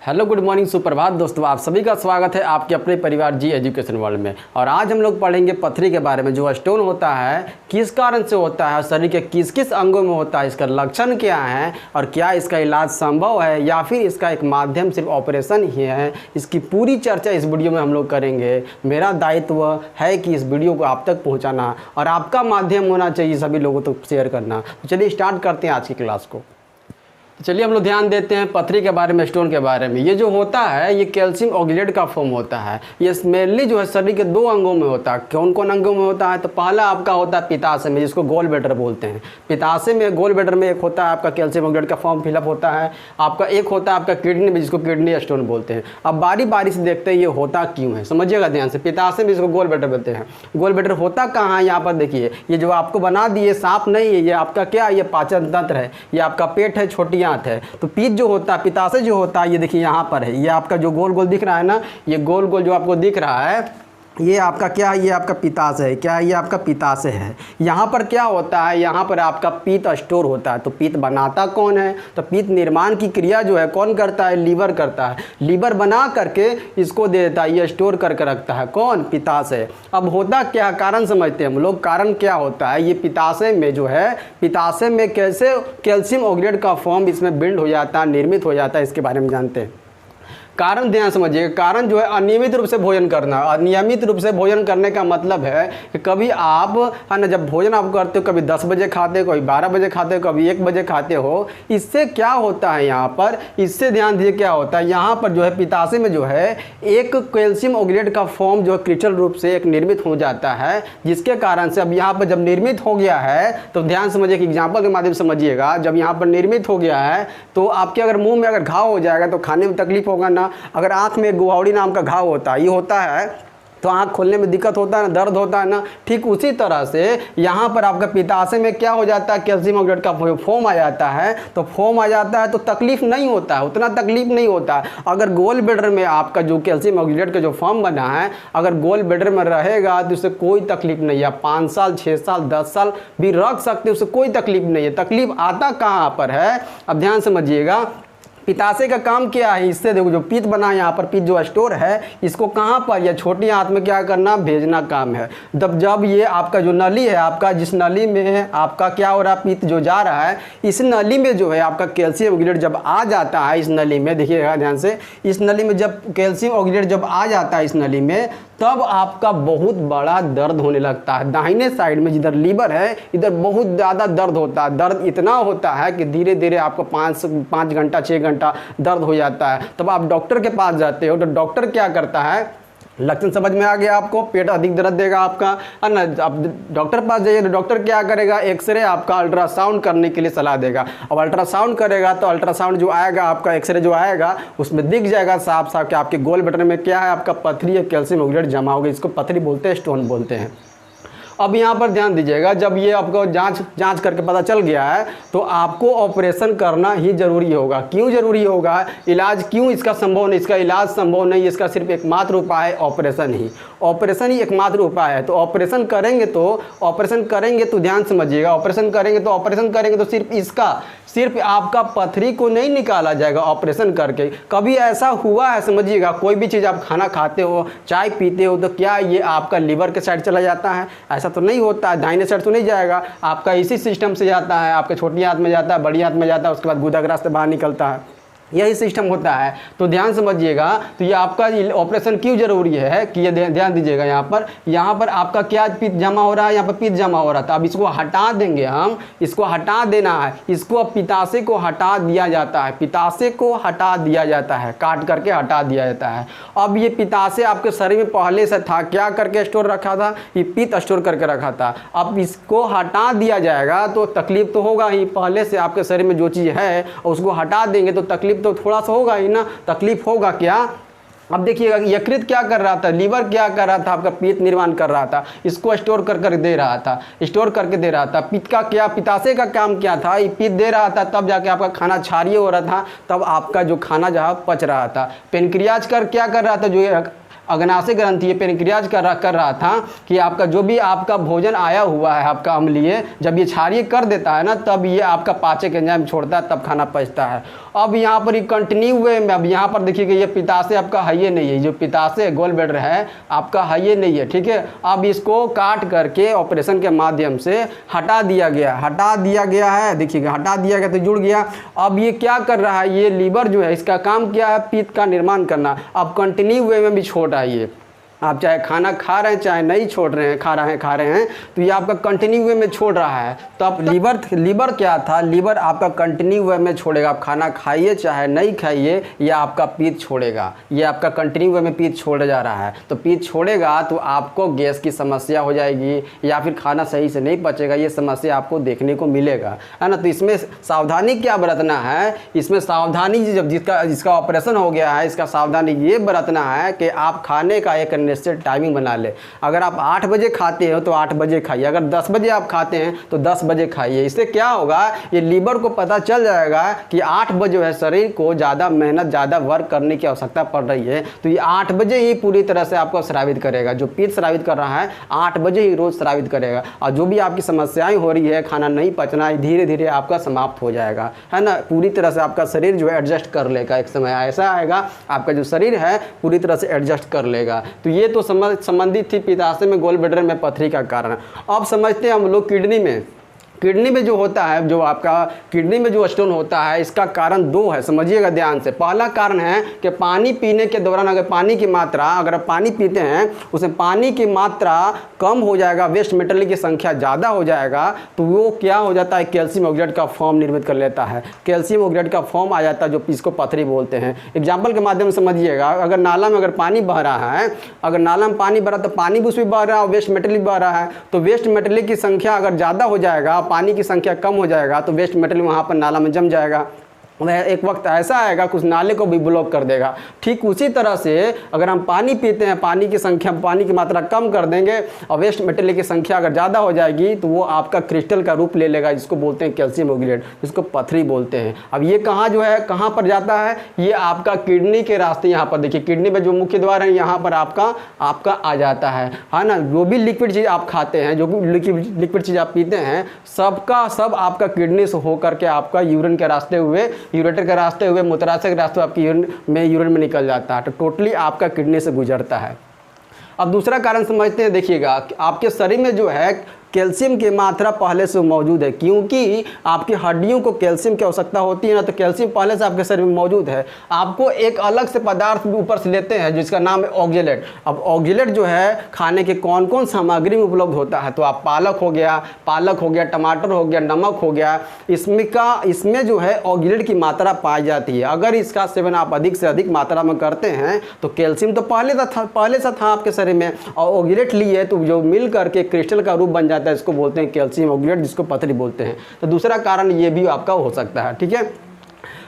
Hello good morning सुप्रभात दोस्तों, आप सभी का स्वागत है आपके अपने परिवार जी एजुकेशन वर्ल्ड में। और आज हम लोग पढ़ेंगे पथरी के बारे में। जो स्टोन होता है किस कारण से होता है, शरीर के किस किस अंगों में होता है, इसका लक्षण क्या है और क्या इसका इलाज संभव है या फिर इसका एक माध्यम सिर्फ ऑपरेशन ही है, इसकी पूरी चर्चा इस वीडियो में हम लोग करेंगे। मेरा दायित्व है कि इस वीडियो को आप तक पहुँचाना और आपका माध्यम होना चाहिए सभी लोगों तक शेयर करना। तो चलिए स्टार्ट करते हैं आज की क्लास को। चलिए हम लोग ध्यान देते हैं पथरी के बारे में, स्टोन के बारे में। ये जो होता है ये कैल्शियम ऑक्सलेट का फॉर्म होता है। ये मेनली जो है शरीर के दो अंगों में होता है। कौन कौन अंगों में होता है? तो पहला आपका होता है पित्ताशय में, जिसको गोल ब्लैडर बोलते हैं। पित्ताशय में गोल ब्लैडर में एक होता है आपका कैल्शियम ऑक्सलेट का फॉर्म फिलअप होता है। आपका एक होता है आपका किडनी में, जिसको किडनी स्टोन बोलते हैं। अब बारी बारी से देखते हैं ये होता क्यों है, समझिएगा ध्यान से। पित्ताशय में इसको गोल ब्लैडर बोलते हैं। गोल ब्लैडर होता कहाँ है? यहाँ पर देखिए, ये जो आपको बना दिए सांप नहीं है, ये आपका क्या है? ये पाचन तंत्र है, ये आपका पेट है, छोटी आंत है। तो जो होता है पित्ताशय जो होता है ये देखिए यहाँ पर है। ये आपका जो गोल गोल दिख रहा है ना, ये गोल गोल जो आपको दिख रहा है ये आपका क्या है? ये आपका पित्ताशय है। क्या है? ये आपका पित्ताशय है। यहाँ पर क्या होता है? यहाँ पर आपका पित्त स्टोर होता है। तो पित्त बनाता कौन है? तो पित्त निर्माण की क्रिया जो है कौन करता है? लीवर करता है। लीवर बना करके इसको दे देता है, ये स्टोर करके रखता है। कौन? पित्ताशय। अब होता क्या, कारण समझते हैं हम लोग। कारण क्या होता है? ये पित्ताशय में जो है, पित्ताशय में कैसे कैल्शियम ऑक्सलेट का फॉर्म इसमें बिल्ड हो जाता है, निर्मित हो जाता है, इसके बारे में जानते हैं। कारण ध्यान समझिएगा। कारण जो है अनियमित रूप से भोजन करना। अनियमित रूप से भोजन करने का मतलब है कि कभी आप है ना, जब भोजन आप करते हो, कभी 10 बजे खाते हो, कभी 12 बजे खाते हो, कभी 1 बजे खाते हो। इससे क्या होता है यहाँ पर? इससे ध्यान दीजिए क्या होता है। यहाँ पर जो है पित्ताशय में जो है एक कैल्शियम ऑक्सलेट का फॉर्म जो क्रिस्टल रूप से एक निर्मित हो जाता है, जिसके कारण से अब यहाँ पर जब निर्मित हो गया है तो ध्यान समझिए कि एग्जाम्पल के माध्यम से समझिएगा। जब यहाँ पर निर्मित हो गया है तो आपके अगर मुंह में अगर घाव हो जाएगा तो खाने में तकलीफ होगा ना। अगर आँख में गुवावड़ी नाम का घाव होता है, ये होता है तो आँख खोलने में दिक्कत होता है ना, दर्द होता है ना। ठीक उसी तरह से यहाँ पर आपका पित्ताशय में क्या हो जाता है? कैल्शियम ऑक्सलेट का फॉर्म आ जाता है। तो फॉर्म आ जाता है तो तकलीफ नहीं होता है, उतना तकलीफ नहीं होता है। अगर गोल ब्लैडर में आपका जो कैल्शियम ऑक्सलेट का जो फॉर्म बना है, अगर गोल ब्लैडर में रहेगा तो उससे कोई तकलीफ नहीं है। 5 साल 6 साल 10 साल भी रख सकते, उससे कोई तकलीफ नहीं है। तकलीफ आता कहाँ पर है? अब ध्यान समझिएगा। पित्ताशय का काम क्या है? इससे देखो जो पित्त बना, यहाँ पर पित्त जो स्टोर है, इसको कहाँ पर? या छोटी आंत में क्या करना? भेजना काम है। जब ये आपका जो नली है, आपका जिस नली में आपका क्या हो रहा है? पित्त जो जा रहा है, इस नली में जो है आपका कैल्शियम ऑक्सलेट जब आ जाता है, इस नली में देखिएगा ध्यान से, इस नली में जब कैल्शियम ऑक्सलेट जब आ जाता है इस नली में, तब आपका बहुत बड़ा दर्द होने लगता है। दाहिने साइड में जिधर लीवर है, इधर बहुत ज़्यादा दर्द होता है। दर्द इतना होता है कि धीरे धीरे आपको 5 घंटा 6 घंटा दर्द हो जाता है। तब आप डॉक्टर के पास जाते हो तो डॉक्टर क्या करता है? लक्षण समझ में आ गया आपको? पेट अधिक दर्द देगा आपका, है ना। आप डॉक्टर पास जाइए तो डॉक्टर क्या करेगा? एक्सरे आपका अल्ट्रासाउंड करने के लिए सलाह देगा। अब अल्ट्रासाउंड करेगा तो अल्ट्रासाउंड जो आएगा आपका, एक्सरे जो आएगा, उसमें दिख जाएगा साफ साफ कि आपके गोल ब्लैडर में क्या है? आपका पथरी या कैल्शियम ऑक्सलेट जमा होगा। इसको पथरी बोलते हैं, स्टोन बोलते हैं। अब यहाँ पर ध्यान दीजिएगा, जब ये आपको जांच करके पता चल गया है तो आपको ऑपरेशन करना ही जरूरी होगा। क्यों जरूरी होगा? इलाज क्यों इसका संभव नहीं? इसका इलाज संभव नहीं, इसका सिर्फ एकमात्र उपाय है ऑपरेशन ही। ऑपरेशन ही एकमात्र उपाय है। तो ऑपरेशन करेंगे तो ध्यान समझिएगा, ऑपरेशन करेंगे तो सिर्फ आपका पथरी को नहीं निकाला जाएगा ऑपरेशन करके। कभी ऐसा हुआ है समझिएगा, कोई भी चीज़ आप खाना खाते हो, चाय पीते हो, तो क्या ये आपका लीवर के साइड चला जाता है? ऐसा तो नहीं होता है। दाहिने साइड तो नहीं जाएगा, आपका इसी सिस्टम से जाता है। आपके छोटी आंत में जाता है, बड़ी आंत में जाता है, उसके बाद गुदाग्रास से बाहर निकलता है। यही सिस्टम होता है। तो ध्यान समझिएगा। तो ये आपका ऑपरेशन क्यों जरूरी है कि ये ध्यान दीजिएगा। यहाँ पर आपका क्या पित्त जमा हो रहा है? यहाँ पर पित्त जमा हो रहा था। अब इसको हटा देंगे हम, इसको हटा देना है। इसको अब पित्ताशय को हटा दिया जाता है, पित्ताशय को हटा दिया जाता है, काट करके हटा दिया जाता है। अब ये पित्ताशय आपके शरीर में पहले से था, क्या करके स्टोर रखा था? ये पित्त स्टोर करके रखा था। अब इसको हटा दिया जाएगा तो तकलीफ तो होगा ही। पहले से आपके शरीर में जो चीज़ है उसको हटा देंगे तो तकलीफ तो थोड़ा सा होगा ही ना। तकलीफ होगा क्या? अब देखिएगा यकृत क्या कर रहा था, लीवर क्या कर रहा था? आपका पित्त निर्माण कर रहा था, इसको स्टोर कर दे रहा था, स्टोर करके दे रहा था। पित्त का क्या, पित्ताशय का काम क्या था? ये पित्त दे रहा था, तब जाके आपका खाना क्षारीय हो रहा था, तब आपका जो खाना जहाँ पच रहा था। पेनक्रियाज क्या कर रहा था? जो अग्नाशय ग्रंथि ये पेनक्रियाज कर रहा था कि आपका जो भी आपका भोजन आया हुआ है आपका अम्लीय, जब ये क्षारीय कर देता है ना, तब ये आपका पाचक एंजाइम छोड़ता है, तब खाना पचता है। अब यहाँ पर ये कंटिन्यू वे में, अब यहाँ पर देखिएगा ये पित्ताशय आपका है ये नहीं है, जो पित्ताशय गोल ब्लैडर है आपका है ये नहीं है, ठीक है। अब इसको काट करके ऑपरेशन के माध्यम से हटा दिया गया है, देखिएगा हटा दिया गया तो जुड़ गया। अब ये क्या कर रहा है, ये लीवर जो है इसका काम क्या है, पित्त का निर्माण करना। अब कंटिन्यू वे में भी छोड़ रहा है ये, आप चाहे खाना खा रहे हैं चाहे नहीं छोड़ रहे हैं, खा रहे हैं तो ये आपका कंटिन्यू वे में छोड़ रहा है। तो अब लीवर क्या था, लीवर आपका कंटिन्यू वे में छोड़ेगा। आप खाना खाइए चाहे नहीं खाइए, ये आपका पित्त छोड़ेगा, ये आपका कंटिन्यू वे में पित्त छोड़ जा रहा है। तो पित्त छोड़ेगा तो आपको गैस की समस्या हो जाएगी या फिर खाना सही से नहीं पचेगा, ये समस्या आपको देखने को मिलेगा, है ना। तो इसमें सावधानी क्या बरतना है, इसमें सावधानी जब जिसका ऑपरेशन हो गया है, इसका सावधानी ये बरतना है कि आप खाने का एक निश्चित टाइमिंग बना ले। अगर आप 8 बजे खाते हो तो 8 बजे खाइए, अगर 10 बजे आप खाते हैं तो 10 बजे खाइए। इससे क्या होगा, ये लीवर को पता चल जाएगा कि 8 बजे जो है शरीर को ज़्यादा मेहनत, ज़्यादा वर्क करने की आवश्यकता पड़ रही है, तो ये 8 बजे ही पूरी तरह से आपको स्रावित करेगा। जो पित्त स्रावित कर रहा है 8 बजे ही रोज़ स्रावित करेगा। और जो भी आपकी समस्याएं हो रही है, खाना नहीं पचना है, धीरे धीरे आपका समाप्त हो जाएगा, है ना। पूरी तरह से आपका शरीर जो है एडजस्ट कर लेगा। एक समय ऐसा आएगा आपका जो शरीर है पूरी तरह से एडजस्ट कर लेगा। तो ये तो संबंधित थी पित्ताशय में गोल ब्लैडर में पथरी का कारण। अब समझते हैं हम लोग किडनी में जो होता है, जो आपका किडनी में जो स्टोन होता है, इसका कारण 2 है, समझिएगा ध्यान से। पहला कारण है कि पानी पीने के दौरान अगर पानी की मात्रा, अगर आप पानी पीते हैं उसमें पानी की मात्रा कम हो जाएगा, वेस्ट मेटल की संख्या ज़्यादा हो जाएगा, तो वो क्या हो जाता है, कैल्शियम ऑक्साइड का फॉर्म निर्मित कर लेता है। कैल्शियम ऑक्साइड का फॉर्म आ जाता है, जो इसको पथरी बोलते हैं। एग्जाम्पल के माध्यम से समझिएगा, अगर नाला में अगर पानी बह रहा है, अगर नाला में पानी बह रहा है तो पानी भी उसमें बह रहा है और वेस्ट मेटल भी बह रहा है। तो वेस्ट मेटल की संख्या अगर ज़्यादा हो जाएगा, पानी की संख्या कम हो जाएगा, तो वेस्ट मेटल वहाँ पर नाला में जम जाएगा। वह एक वक्त ऐसा आएगा कुछ नाले को भी ब्लॉक कर देगा। ठीक उसी तरह से अगर हम पानी पीते हैं, पानी की मात्रा कम कर देंगे और वेस्ट मेटल की संख्या अगर ज़्यादा हो जाएगी तो वो आपका क्रिस्टल का रूप ले लेगा, जिसको बोलते हैं कैल्शियम ऑक्साइड, जिसको पथरी बोलते हैं। अब ये कहाँ जो है, कहाँ पर जाता है, ये आपका किडनी के रास्ते, यहाँ पर देखिए किडनी में जो मुख्य द्वार है यहाँ पर आपका आ जाता है ना। जो भी लिक्विड चीज़ आप खाते हैं, जो भी लिक्विड चीज़ आप पीते हैं, सबका सब आपका किडनी से होकर के आपका यूरिन के रास्ते हुए, यूरेटर के रास्ते हुए, मूत्राशय के रास्ते आपकी यूरिन में निकल जाता है। तो टोटली आपका किडनी से गुजरता है। अब दूसरा कारण समझते हैं, देखिएगा आपके शरीर में जो है कैल्शियम की मात्रा पहले से मौजूद है, क्योंकि आपकी हड्डियों को कैल्शियम की आवश्यकता होती है ना, तो कैल्शियम पहले से आपके शरीर में मौजूद है। आपको एक अलग से पदार्थ ऊपर से लेते हैं जिसका नाम है ऑक्जेलेट। अब ऑक्जेलेट जो है खाने के कौन कौन सामग्री में उपलब्ध होता है, तो आप पालक हो गया, टमाटर हो गया, नमक हो गया, इसमें जो है ऑक्जेलेट की मात्रा पाई जाती है। अगर इसका सेवन आप अधिक से अधिक मात्रा में करते हैं तो कैल्शियम तो पहले से था आपके शरीर में, और ऑक्जेलेट लिए तो जो मिल करके क्रिस्टल का रूप बन जाता है, इसको बोलते हैं कैल्शियम ऑक्साइड, जिसको पथरी बोलते हैं। तो दूसरा कारण ये भी आपका हो सकता है, ठीक है।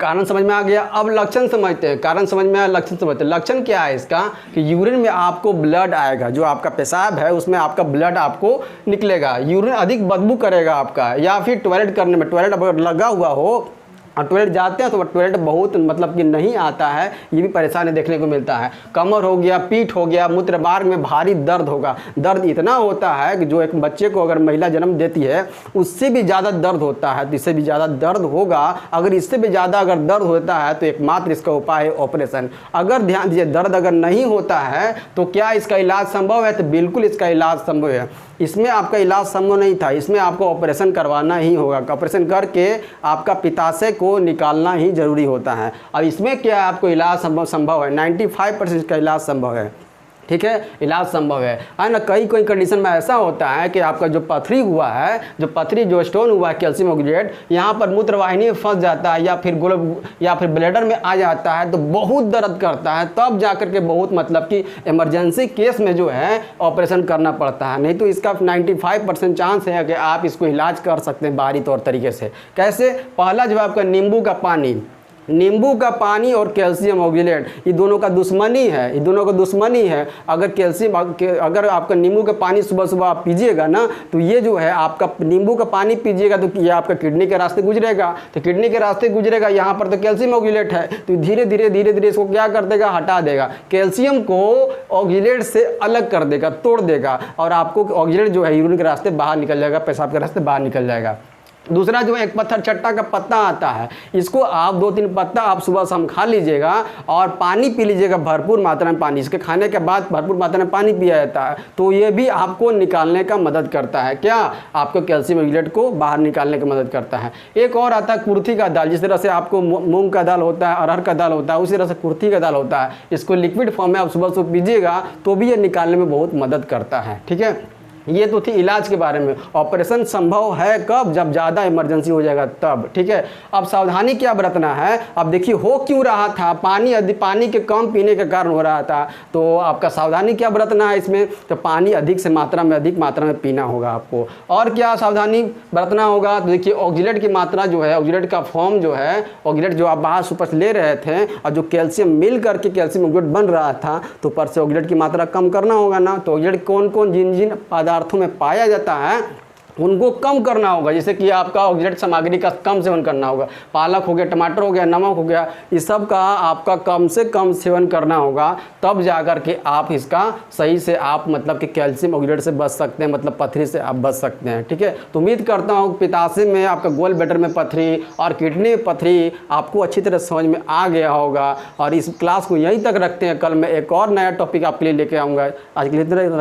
कारण समझ में आ गया। अब लक्षण समझते हैं, कारण समझ में आया, लक्षण समझते हैं। लक्षण क्या है इसका, कि यूरिन में आपको ब्लड आएगा, जो आपका पेशाब है उसमें आपका ब्लड आपको निकलेगा, यूरिन अधिक बदबू करेगा आपका, या फिर टॉयलेट करने में, टॉयलेट अगर लगा हुआ हो और टॉयलेट जाते हैं तो टॉयलेट बहुत मतलब कि नहीं आता है, ये भी परेशानी देखने को मिलता है। कमर हो गया, पीठ हो गया, मूत्र मार्ग में भारी दर्द होगा। दर्द इतना होता है कि जो एक बच्चे को अगर महिला जन्म देती है उससे भी ज़्यादा दर्द होता है, तो इससे भी ज़्यादा दर्द होगा। अगर इससे भी ज़्यादा अगर दर्द होता है तो एकमात्र इसका उपाय है ऑपरेशन। अगर ध्यान दीजिए, दर्द अगर नहीं होता है तो क्या इसका इलाज संभव है, तो बिल्कुल इसका इलाज संभव है। इसमें आपका इलाज संभव नहीं था, इसमें आपको ऑपरेशन करवाना ही होगा। ऑपरेशन करके आपका पित्ताशय को निकालना ही जरूरी होता है। अब इसमें क्या है, आपको इलाज संभव है, 95% का इलाज संभव है, ठीक है, इलाज संभव है ना। कई कंडीशन में ऐसा होता है कि आपका जो पथरी हुआ है, जो स्टोन हुआ है कैल्शियम ऑक्साइड, यहाँ पर मूत्रवाहिनी में फंस जाता है या फिर ब्लैडर में आ जाता है, तो बहुत दर्द करता है। तब जाकर के बहुत मतलब कि इमरजेंसी केस में जो है ऑपरेशन करना पड़ता है। नहीं तो इसका 95% चांस है कि आप इसको इलाज कर सकते हैं बाहरी तौर तरीके से। कैसे, पहला जो आपका नींबू का पानी, नींबू का पानी और कैल्शियम ऑक्जेलेट ये दोनों का दुश्मनी है, ये दोनों का दुश्मनी है। अगर आपका नींबू का पानी सुबह सुबह आप पीजिएगा ना, तो ये जो है आपका नींबू का पानी पीजिएगा तो ये आपका किडनी के रास्ते गुजरेगा, तो किडनी के रास्ते गुजरेगा, यहाँ पर तो कैल्शियम ऑक्जेलेट है, तो धीरे धीरे इसको क्या कर देगा, हटा देगा, कैल्शियम को ऑक्जेलेट से अलग कर देगा, तोड़ देगा, और आपको ऑक्जेलेट जो है यूरिन के रास्ते बाहर निकल जाएगा, पेशाब के रास्ते बाहर निकल जाएगा। दूसरा जो एक पत्थर चट्टा का पत्ता आता है, इसको आप 2-3 पत्ता आप सुबह शाम खा लीजिएगा और पानी पी लीजिएगा, भरपूर मात्रा में पानी, इसके खाने के बाद भरपूर मात्रा में पानी पिया जाता है, तो ये भी आपको निकालने का मदद करता है, क्या, आपको कैल्शियम ऑक्जेलेट को बाहर निकालने की मदद करता है। एक और आता है कुर्थी का दाल, जिस तरह से आपको मूंग का दाल होता है, अरहर का दाल होता है, उसी तरह से कुर्थी का दाल होता है, इसको लिक्विड फॉर्म में आप सुबह सुबह पीजिएगा तो भी ये निकालने में बहुत मदद करता है। ठीक है, ये तो थी इलाज के बारे में। ऑपरेशन संभव है कब, जब ज़्यादा इमरजेंसी हो जाएगा तब। ठीक है, अब सावधानी क्या बरतना है, अब देखिए हो क्यों रहा था, पानी के कम पीने के कारण हो रहा था, तो आपका सावधानी क्या बरतना है इसमें, तो पानी अधिक मात्रा में पीना होगा आपको। और क्या सावधानी बरतना होगा, तो देखिए ऑक्जेलेट की मात्रा जो है, ऑक्जेलेट का फॉर्म जो है, ऑक्जेलेट जो आप बाहर सुपर से ले रहे थे और जो कैल्शियम मिल करके कैल्शियम ऑक्जेलेट बन रहा था, तो ऊपर से ऑक्जेलेट की मात्रा कम करना होगा ना। तो ऑक्जेलेट कौन कौन जिन पदार्थों में पाया जाता है उनको कम करना होगा, जैसे कि आपका ऑक्जेलेट सामग्री का कम सेवन करना होगा, पालक हो गया, टमाटर हो गया, नमक हो गया, इस सब का आपका कम से कम सेवन करना होगा, तब जाकर के आप इसका सही से आप मतलब कि कैल्शियम ऑक्जेलेट से बच सकते हैं, मतलब पथरी से आप बच सकते हैं। ठीक है, तो उम्मीद करता हूँ पित्ताशय में, आपका गोल ब्लैडर में पथरी और किडनी में पथरी आपको अच्छी तरह समझ में आ गया होगा। और इस क्लास को यहीं तक रखते हैं, कल मैं एक और नया टॉपिक आपके लिए लेके आऊँगा। आज के लिए